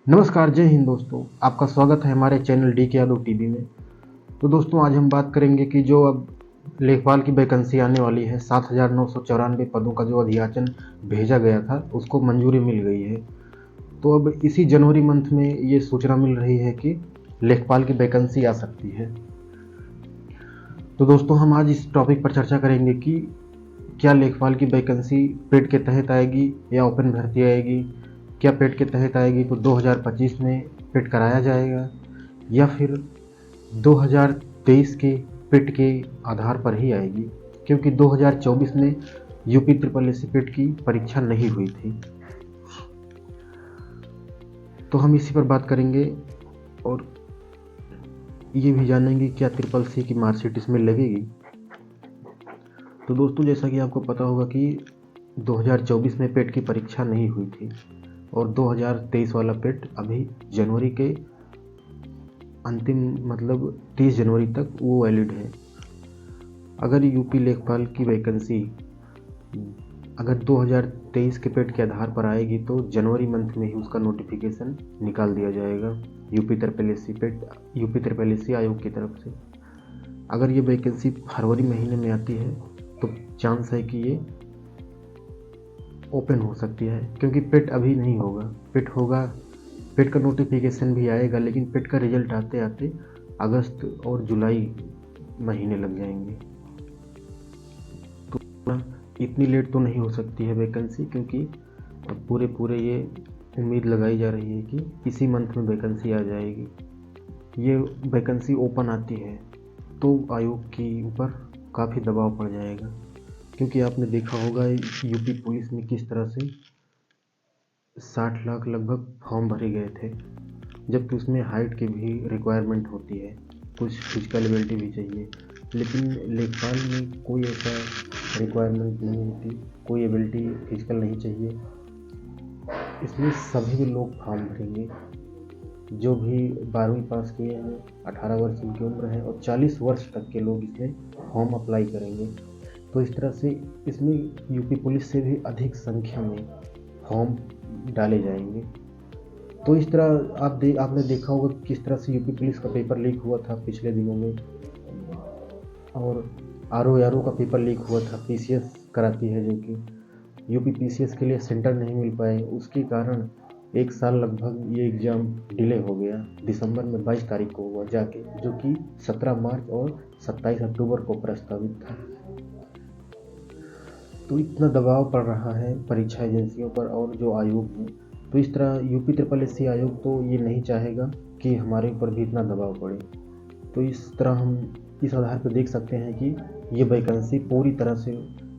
नमस्कार, जय हिंद दोस्तों। आपका स्वागत है हमारे चैनल डी के यादव टीवी में। तो दोस्तों, आज हम बात करेंगे कि जो अब लेखपाल की वैकेंसी आने वाली है, 7,994 पदों का जो अधियाचन भेजा गया था उसको मंजूरी मिल गई है। तो अब इसी जनवरी मंथ में ये सूचना मिल रही है कि लेखपाल की वैकेंसी आ सकती है। तो दोस्तों, हम आज इस टॉपिक पर चर्चा करेंगे कि क्या लेखपाल की वैकेंसी पेड के तहत आएगी या ओपन भर्ती आएगी। क्या पेड के तहत आएगी तो 2025 में पेड कराया जाएगा या फिर 2023 के पेड के आधार पर ही आएगी, क्योंकि 2024 में यूपी ट्रिपल एस पेड की परीक्षा नहीं हुई थी। तो हम इसी पर बात करेंगे और ये भी जानेंगे क्या ट्रिपल सी की मार्कशीट इसमें लगेगी। तो दोस्तों, जैसा कि आपको पता होगा कि 2024 में पेड की परीक्षा नहीं हुई थी और 2023 वाला पेड अभी जनवरी के अंतिम मतलब 30 जनवरी तक वो वैलिड है। अगर यूपी लेखपाल की वैकेंसी अगर 2023 के पेड के आधार पर आएगी तो जनवरी मंथ में ही उसका नोटिफिकेशन निकाल दिया जाएगा यूपी ट्रिपल एस आयोग की तरफ से। अगर ये वैकेंसी फरवरी महीने में आती है तो चांस है कि ये ओपन हो सकती है, क्योंकि पेड अभी नहीं होगा। पेड का नोटिफिकेशन भी आएगा, लेकिन पेड का रिजल्ट आते आते अगस्त और जुलाई महीने लग जाएंगे। तो इतनी लेट तो नहीं हो सकती है वैकेंसी, क्योंकि अब पूरे ये उम्मीद लगाई जा रही है कि इसी मंथ में वैकेंसी आ जाएगी। ये वैकेंसी ओपन आती है तो आयोग के ऊपर काफ़ी दबाव पड़ जाएगा, क्योंकि आपने देखा होगा यूपी पुलिस में किस तरह से 60 लाख लगभग फॉर्म भरे गए थे, जबकि उसमें हाइट की भी रिक्वायरमेंट होती है, कुछ फिजिकल एबिलिटी भी चाहिए। लेकिन लेखपाल में कोई ऐसा रिक्वायरमेंट नहीं होती, कोई एबिलिटी फिजिकल नहीं चाहिए। इसमें सभी लोग फॉर्म भरेंगे जो भी 12वीं पास किए हैं, 18 वर्ष की उम्र है और 40 वर्ष तक के लोग इसमें फॉर्म अप्लाई करेंगे। तो इस तरह से इसमें यूपी पुलिस से भी अधिक संख्या में फॉर्म डाले जाएंगे। तो इस तरह आपने देखा होगा किस तरह से यूपी पुलिस का पेपर लीक हुआ था पिछले दिनों में, और आरओ का पेपर लीक हुआ था। पीसीएस कराती है, जो कि यूपी पीसीएस के लिए सेंटर नहीं मिल पाए, उसके कारण 1 साल लगभग ये एग्ज़ाम डिले हो गया। दिसंबर में 22 तारीख को हुआ जाके, जो कि 17 मार्च और 27 अक्टूबर को प्रस्तावित था। तो इतना दबाव पड़ रहा है परीक्षा एजेंसियों पर और जो आयोग है। तो इस तरह यूपी ट्रिपल एस आयोग तो ये नहीं चाहेगा कि हमारे ऊपर भी इतना दबाव पड़े। तो इस तरह हम इस आधार पर देख सकते हैं कि ये वैकेंसी पूरी तरह से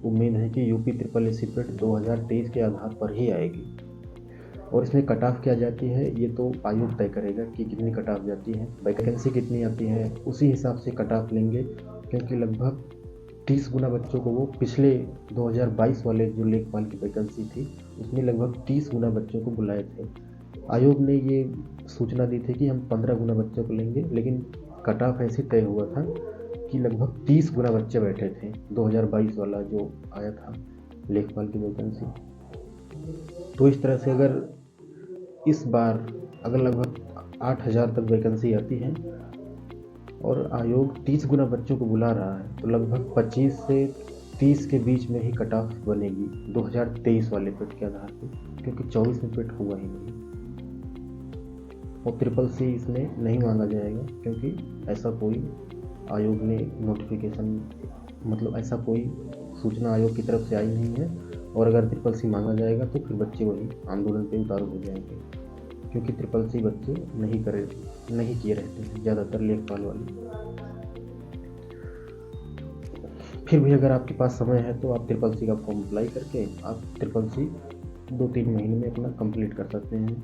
उम्मीद है कि यूपी ट्रिपल एस पेड 2023 के आधार पर ही आएगी। और इसमें कट ऑफ क्या जाती है ये तो आयोग तय करेगा कि कितनी कट ऑफ जाती है, वैकेंसी कितनी आती है, उसी हिसाब से कट ऑफ लेंगे। क्योंकि लगभग 30 गुना बच्चों को वो पिछले 2022 वाले जो लेखपाल की वैकेंसी थी उसमें लगभग 30 गुना बच्चों को बुलाए थे। आयोग ने ये सूचना दी थी कि हम 15 गुना बच्चों को लेंगे, लेकिन कट ऑफ ऐसे तय हुआ था कि लगभग 30 गुना बच्चे बैठे थे 2022 वाला जो आया था लेखपाल की वैकेंसी। तो इस तरह से अगर इस बार अगर लगभग 8,000 तक वैकेंसी आती है और आयोग 30 गुना बच्चों को बुला रहा है, तो लगभग 25 से 30 के बीच में ही कट ऑफ बनेगी 2023 वाले पेड के आधार पर, क्योंकि 24 में पेड हुआ ही नहीं। और ट्रिपल सी इसमें नहीं मांगा जाएगा, क्योंकि ऐसा कोई आयोग ने नोटिफिकेशन मतलब ऐसा कोई सूचना आयोग की तरफ से आई नहीं है। और अगर ट्रिपल सी मांगा जाएगा तो फिर बच्चे वही आंदोलन पे उतारू हो जाएंगे, क्योंकि ट्रिपल सी बच्चे नहीं किए रहते हैं ज़्यादातर लेखपाल वाले। फिर भी अगर आपके पास समय है तो आप ट्रिपल सी का फॉर्म अप्लाई करके आप ट्रिपल सी 2-3 महीने में अपना कंप्लीट कर सकते हैं।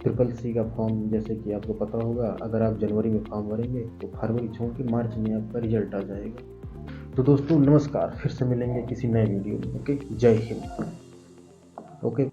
ट्रिपल सी का फॉर्म जैसे कि आपको पता होगा, अगर आप जनवरी में फॉर्म भरेंगे तो फरवरी छोड़ के मार्च में आपका रिजल्ट आ जाएगा। तो दोस्तों नमस्कार, फिर से मिलेंगे किसी नए वीडियो में। ओके, जय हिंद। ओके।